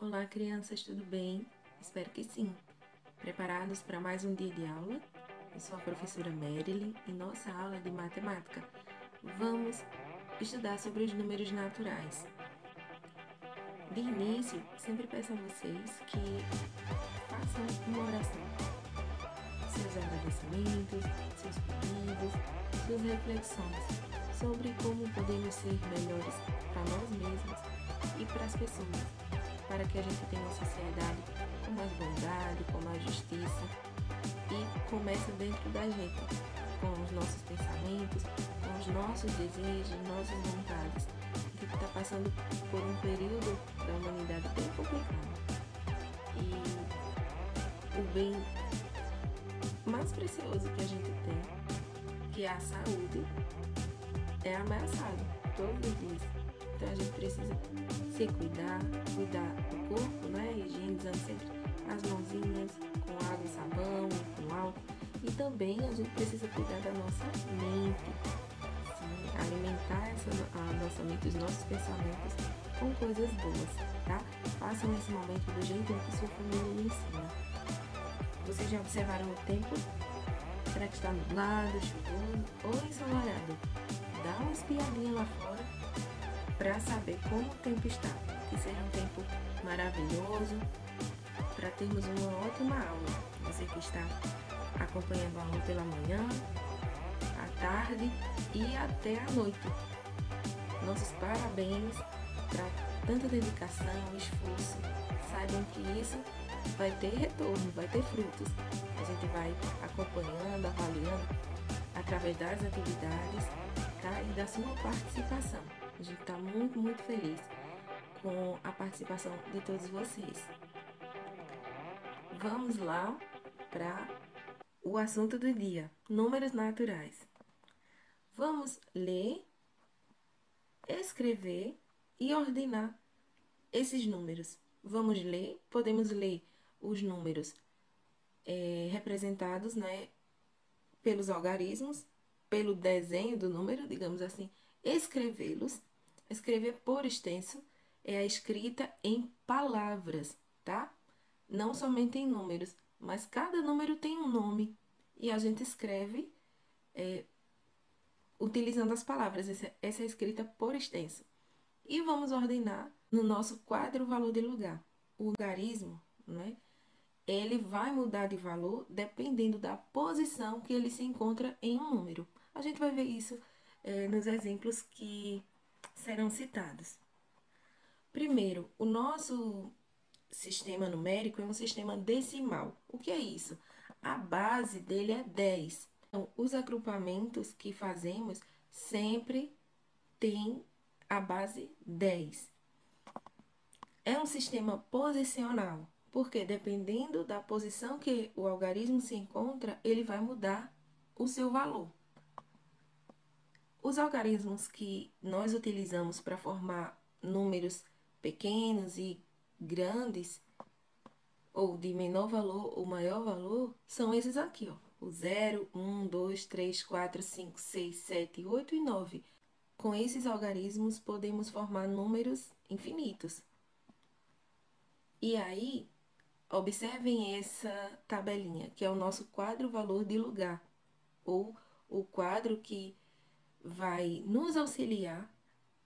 Olá, crianças, tudo bem? Espero que sim. Preparados para mais um dia de aula? Eu sou a professora Marilyn e nossa aula é de matemática. Vamos estudar sobre os números naturais. De início, sempre peço a vocês que façam uma oração. Seus agradecimentos, seus pedidos, suas reflexões sobre como podemos ser melhores para nós mesmos e para as pessoas, para que a gente tenha uma sociedade com mais bondade, com mais justiça e começa dentro da gente, com os nossos pensamentos, com os nossos desejos, nossas vontades. A gente está passando por um período da humanidade bem complicado e o bem mais precioso que a gente tem, que é a saúde, é ameaçado todos os dias. Então a gente precisa se cuidar do corpo, né? Higienizando sempre as mãozinhas com água e sabão, com álcool. E também a gente precisa cuidar da nossa mente, sim, alimentar a nossa mente, os nossos pensamentos com coisas boas, tá? Façam esse momento do jeito que sua família lhe ensina. Vocês já observaram o tempo? Será que está nublado, chuvoso ou ensolarado? Dá uma espiadinha lá fora para saber como o tempo está. Que seja um tempo maravilhoso para termos uma ótima aula. Você que está acompanhando a aula pela manhã, à tarde e até à noite. Nossos parabéns para tanta dedicação, esforço. Saibam que isso vai ter retorno, vai ter frutos. A gente vai acompanhando, avaliando através das atividades, tá? E da sua participação. A gente está muito, muito feliz com a participação de todos vocês. Vamos lá para o assunto do dia: números naturais. Vamos ler, escrever e ordenar esses números. Vamos ler, podemos ler os números representados, né, pelos algarismos, pelo desenho do número, digamos assim, escrevê-los. Escrever por extenso é a escrita em palavras, tá? Não somente em números, mas cada número tem um nome e a gente escreve utilizando as palavras. Essa é a escrita por extenso. E vamos ordenar no nosso quadro valor de lugar. O algarismo, né? Ele vai mudar de valor dependendo da posição que ele se encontra em um número. A gente vai ver isso nos exemplos que serão citados. Primeiro, o nosso sistema numérico é um sistema decimal. O que é isso? A base dele é 10. Então, os agrupamentos que fazemos sempre têm a base 10. É um sistema posicional, porque dependendo da posição que o algarismo se encontra, ele vai mudar o seu valor. Os algarismos que nós utilizamos para formar números pequenos e grandes, ou de menor valor ou maior valor, são esses aqui, ó. O 0, 1, 2, 3, 4, 5, 6, 7, 8 e 9. Com esses algarismos, podemos formar números infinitos. E aí, observem essa tabelinha, que é o nosso quadro valor de lugar, ou o quadro que vai nos auxiliar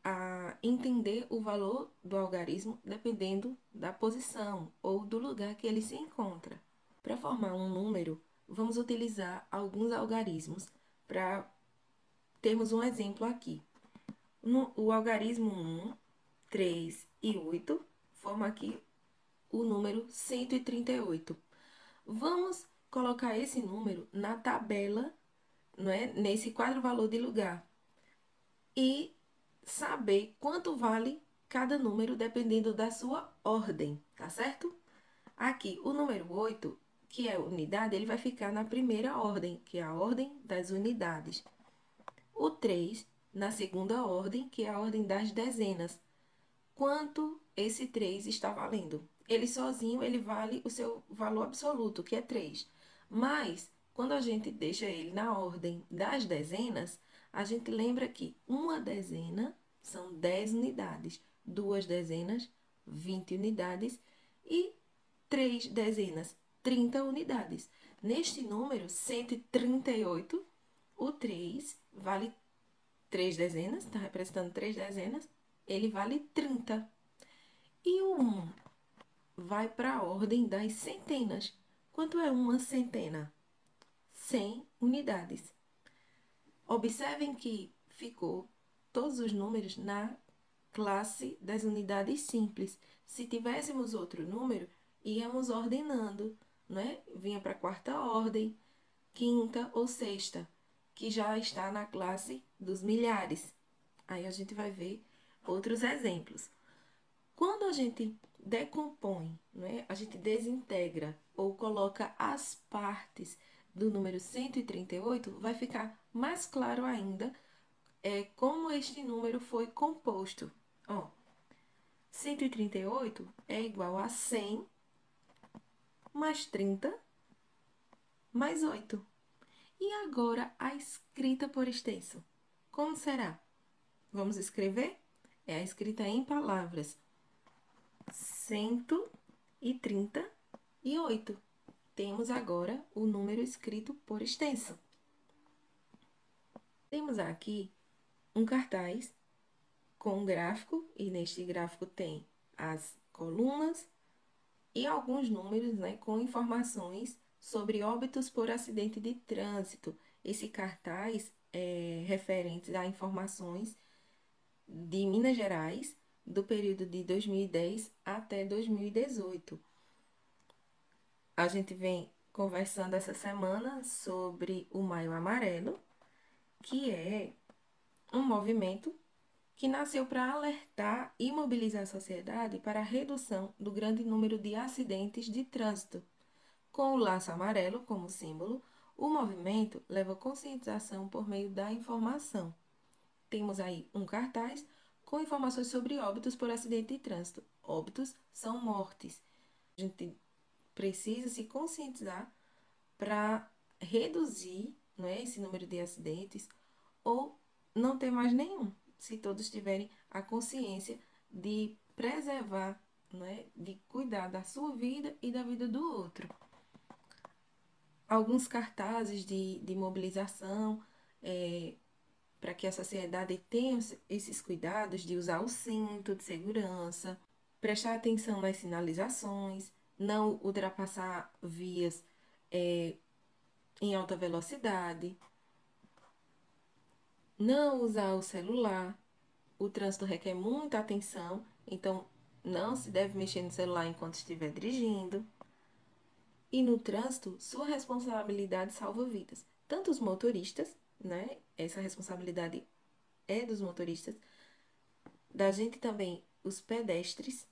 a entender o valor do algarismo dependendo da posição ou do lugar que ele se encontra. Para formar um número, vamos utilizar alguns algarismos para termos um exemplo aqui. O algarismo 1, 3 e 8 forma aqui o número 138. Vamos colocar esse número na tabela, não é? Nesse quadro valor de lugar. E saber quanto vale cada número dependendo da sua ordem, tá certo? Aqui, o número 8, que é unidade, ele vai ficar na primeira ordem, que é a ordem das unidades. O 3, na segunda ordem, que é a ordem das dezenas. Quanto esse 3 está valendo? Ele sozinho, ele vale o seu valor absoluto, que é 3. Mas, quando a gente deixa ele na ordem das dezenas, a gente lembra que uma dezena são 10 unidades, duas dezenas, 20 unidades, e 3 dezenas, 30 unidades. Neste número, 138, o 3 vale 3 dezenas, está representando 3 dezenas, ele vale 30. E o 1 vai para a ordem das centenas. Quanto é uma centena? 100 unidades. Observem que ficou todos os números na classe das unidades simples. Se tivéssemos outro número, íamos ordenando, né? Vinha para a quarta ordem, quinta ou sexta, que já está na classe dos milhares. Aí a gente vai ver outros exemplos. Quando a gente decompõe, né? A gente desintegra ou coloca as partes do número 138, vai ficar mais claro ainda como este número foi composto. Ó, 138 é igual a 100 mais 30 mais 8. E agora a escrita por extenso. Como será? Vamos escrever? É a escrita em palavras. 138. Temos agora o número escrito por extenso. Temos aqui um cartaz com um gráfico, e neste gráfico tem as colunas e alguns números, né, com informações sobre óbitos por acidente de trânsito. Esse cartaz é referente a informações de Minas Gerais, do período de 2010 até 2018. A gente vem conversando essa semana sobre o Maio Amarelo, que é um movimento que nasceu para alertar e mobilizar a sociedade para a redução do grande número de acidentes de trânsito. Com o laço amarelo como símbolo, o movimento leva conscientização por meio da informação. Temos aí um cartaz com informações sobre óbitos por acidente de trânsito. Óbitos são mortes. A gente precisa se conscientizar para reduzir, né, esse número de acidentes ou não ter mais nenhum, se todos tiverem a consciência de preservar, né, de cuidar da sua vida e da vida do outro. Alguns cartazes de mobilização, para que a sociedade tenha esses cuidados de usar o cinto de segurança, prestar atenção nas sinalizações, não ultrapassar vias em alta velocidade, não usar o celular. O trânsito requer muita atenção, então não se deve mexer no celular enquanto estiver dirigindo. E no trânsito, sua responsabilidade salva vidas. Tanto os motoristas, né? Essa responsabilidade é dos motoristas, da gente também, os pedestres,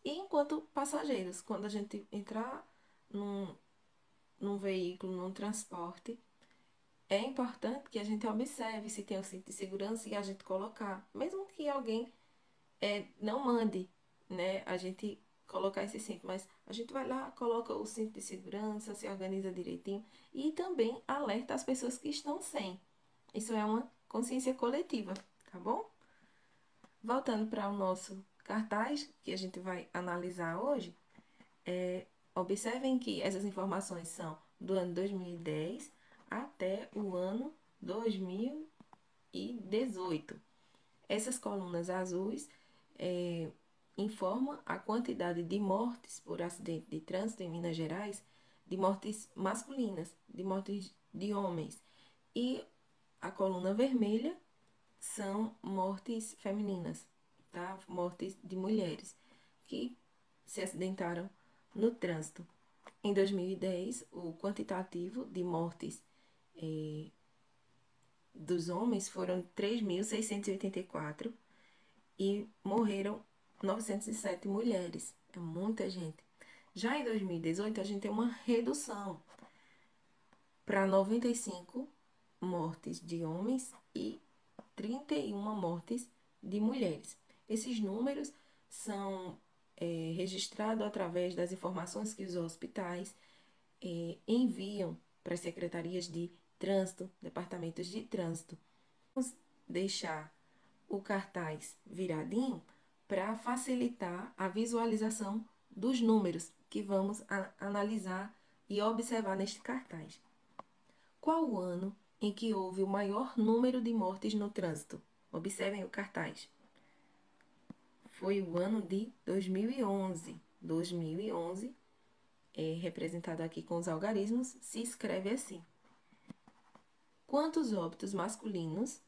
e enquanto passageiros, quando a gente entrar num veículo, num transporte, é importante que a gente observe se tem o cinto de segurança e a gente colocar, mesmo que alguém não mande, né, a gente colocar esse cinto, mas a gente vai lá, coloca o cinto de segurança, se organiza direitinho e também alerta as pessoas que estão sem. Isso é uma consciência coletiva, tá bom? Voltando para o nosso cartaz, que a gente vai analisar hoje, observem que essas informações são do ano 2010 até o ano 2018. Essas colunas azuis informam a quantidade de mortes por acidente de trânsito em Minas Gerais, de mortes masculinas, de mortes de homens. E a coluna vermelha são mortes femininas, tá? Mortes de mulheres que se acidentaram no trânsito. Em 2010, o quantitativo de mortes dos homens foram 3.684 e morreram 907 mulheres. É muita gente. Já em 2018, a gente tem uma redução para 95 mortes de homens e 31 mortes de mulheres. Esses números são registrados através das informações que os hospitais enviam para as secretarias de trânsito, departamentos de trânsito. Vamos deixar o cartaz viradinho para facilitar a visualização dos números que vamos analisar e observar neste cartaz. Qual o ano em que houve o maior número de mortes no trânsito? Observem o cartaz. Foi o ano de 2011. 2011, representado aqui com os algarismos, se escreve assim. Quantos óbitos masculinos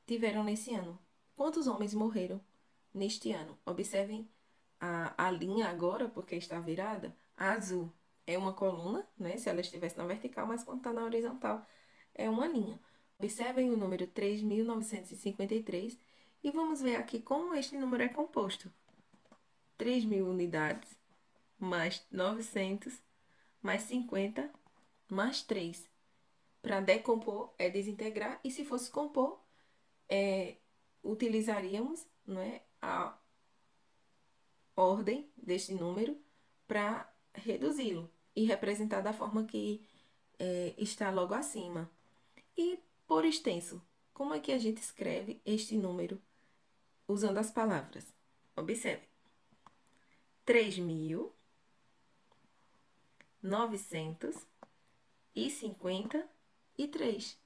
tiveram nesse ano? Quantos homens morreram neste ano? Observem a linha agora, porque está virada. A azul é uma coluna, né? Se ela estivesse na vertical, mas quando está na horizontal, é uma linha. Observem o número 3.953 e vamos ver aqui como este número é composto. 3.000 unidades, mais 900, mais 50, mais 3. Para decompor é desintegrar, e se fosse compor, utilizaríamos, não é, a ordem deste número para reduzi-lo e representar da forma que está logo acima. E por extenso, como é que a gente escreve este número usando as palavras? Observe. 3.953.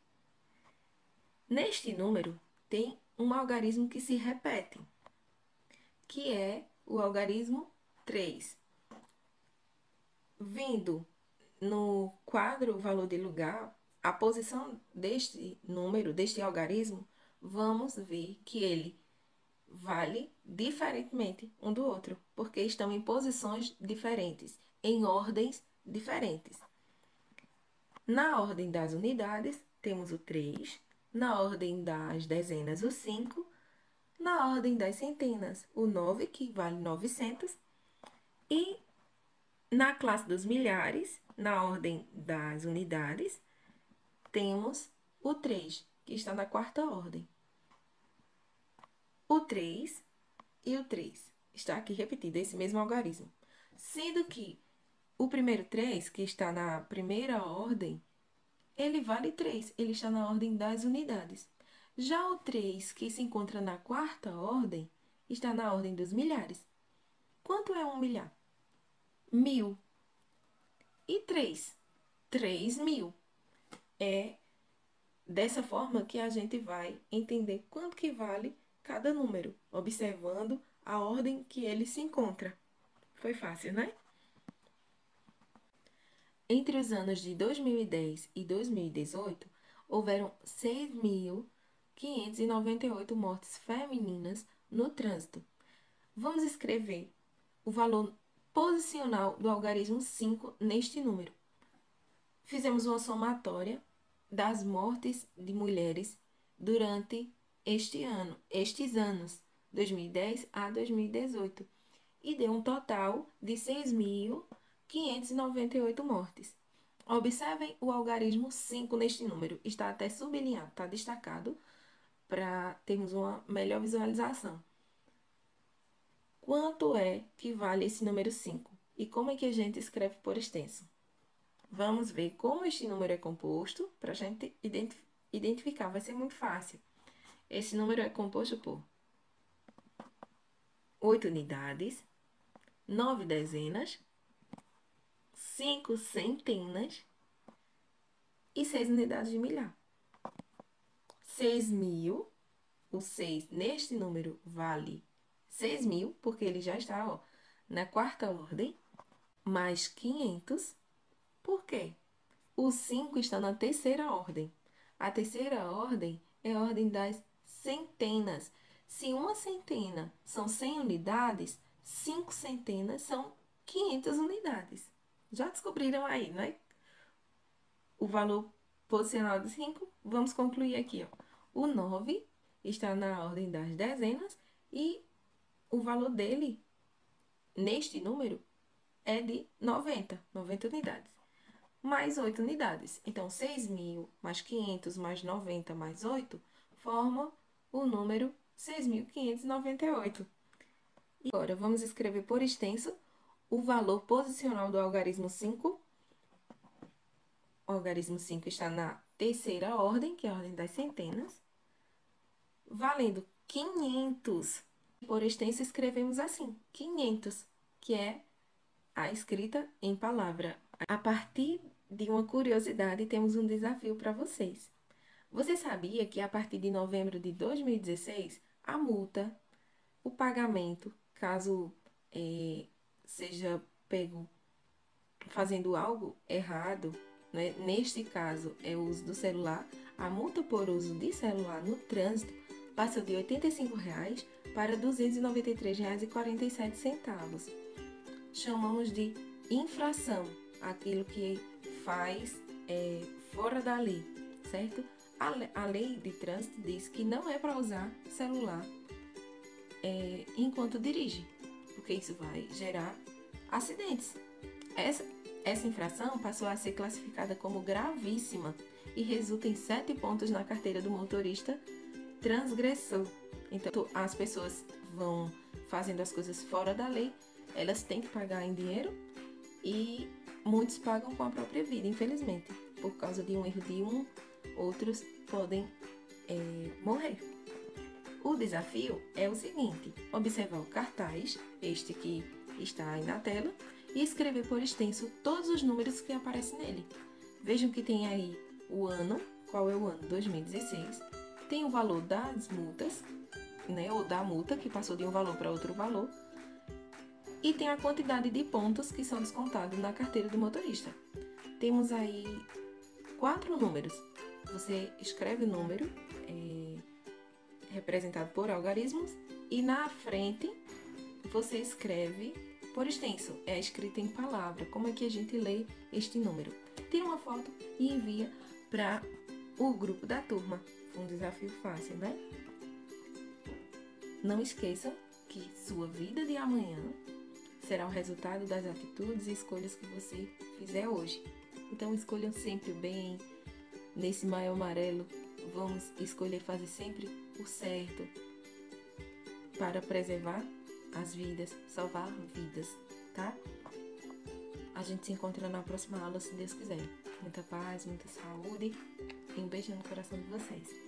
Neste número tem um algarismo que se repete, que é o algarismo 3. Vindo no quadro valor de lugar, a posição deste número, deste algarismo, vamos ver que ele vale diferentemente um do outro, porque estão em posições diferentes, em ordens diferentes. Na ordem das unidades, temos o 3, na ordem das dezenas, o 5, na ordem das centenas, o 9, que vale 900, e na classe dos milhares, na ordem das unidades, temos o 3, que está na quarta ordem. O 3 e o 3 está aqui repetido, esse mesmo algarismo. Sendo que o primeiro 3, que está na primeira ordem, ele vale 3, ele está na ordem das unidades. Já o 3, que se encontra na quarta ordem, está na ordem dos milhares. Quanto é 1 milhar? 1.000. E 3? 3.000. É dessa forma que a gente vai entender quanto que vale cada número, observando a ordem que ele se encontra. Foi fácil, né? Entre os anos de 2010 e 2018, houveram 6.598 mortes femininas no trânsito. Vamos escrever o valor posicional do algarismo 5 neste número. Fizemos uma somatória das mortes de mulheres durante estes anos, 2010 a 2018, e deu um total de 6.598 mortes. Observem o algarismo 5 neste número, está até sublinhado, está destacado para termos uma melhor visualização. Quanto é que vale esse número 5? E como é que a gente escreve por extenso? Vamos ver como este número é composto para a gente identificar, vai ser muito fácil. Esse número é composto por 8 unidades, 9 dezenas, 5 centenas e 6 unidades de milhar. 6.000, o 6 neste número vale 6.000, porque ele já está na quarta ordem, mais 500, por quê? O 5 está na terceira ordem. A terceira ordem é a ordem das centenas. Se uma centena são 100 unidades, 5 centenas são 500 unidades. Já descobriram aí, né? O valor posicional de 5, vamos concluir aqui, ó. O 9 está na ordem das dezenas e o valor dele, neste número, é de 90 unidades. Mais 8 unidades. Então, 6.000 mais 500 mais 90 mais 8 forma o número 6.598. E agora, vamos escrever por extenso o valor posicional do algarismo 5. O algarismo 5 está na terceira ordem, que é a ordem das centenas, valendo 500. Por extenso, escrevemos assim, 500, que é a escrita em palavra. A partir de uma curiosidade, temos um desafio para vocês. Você sabia que a partir de novembro de 2016, a multa, o pagamento, caso seja pego fazendo algo errado, né? Neste caso é o uso do celular, a multa por uso de celular no trânsito passou de R$ 85 para R$ 293,47. Chamamos de infração aquilo que faz fora da lei, certo? A lei de trânsito diz que não é para usar celular enquanto dirige, porque isso vai gerar acidentes. Essa infração passou a ser classificada como gravíssima e resulta em 7 pontos na carteira do motorista transgressor. Então, as pessoas vão fazendo as coisas fora da lei, elas têm que pagar em dinheiro e muitos pagam com a própria vida, infelizmente. Por causa de um erro de um, outros podem morrer. O desafio é o seguinte: observar o cartaz, este que está aí na tela, e escrever por extenso todos os números que aparecem nele. Vejam que tem aí o ano, qual é o ano? 2016. Tem o valor das multas, né, ou da multa, que passou de um valor para outro valor. E tem a quantidade de pontos que são descontados na carteira do motorista. Temos aí 4 números. Você escreve o número, representado por algarismos, e na frente você escreve por extenso, é escrita em palavra, como é que a gente lê este número. Tira uma foto e envia para o grupo da turma. Um desafio fácil, né? Não esqueçam que sua vida de amanhã será o resultado das atitudes e escolhas que você fizer hoje. Então escolham sempre o bem. Nesse Maio Amarelo, vamos escolher fazer sempre o certo para preservar as vidas, salvar vidas, tá? A gente se encontra na próxima aula, se Deus quiser. Muita paz, muita saúde e um beijo no coração de vocês.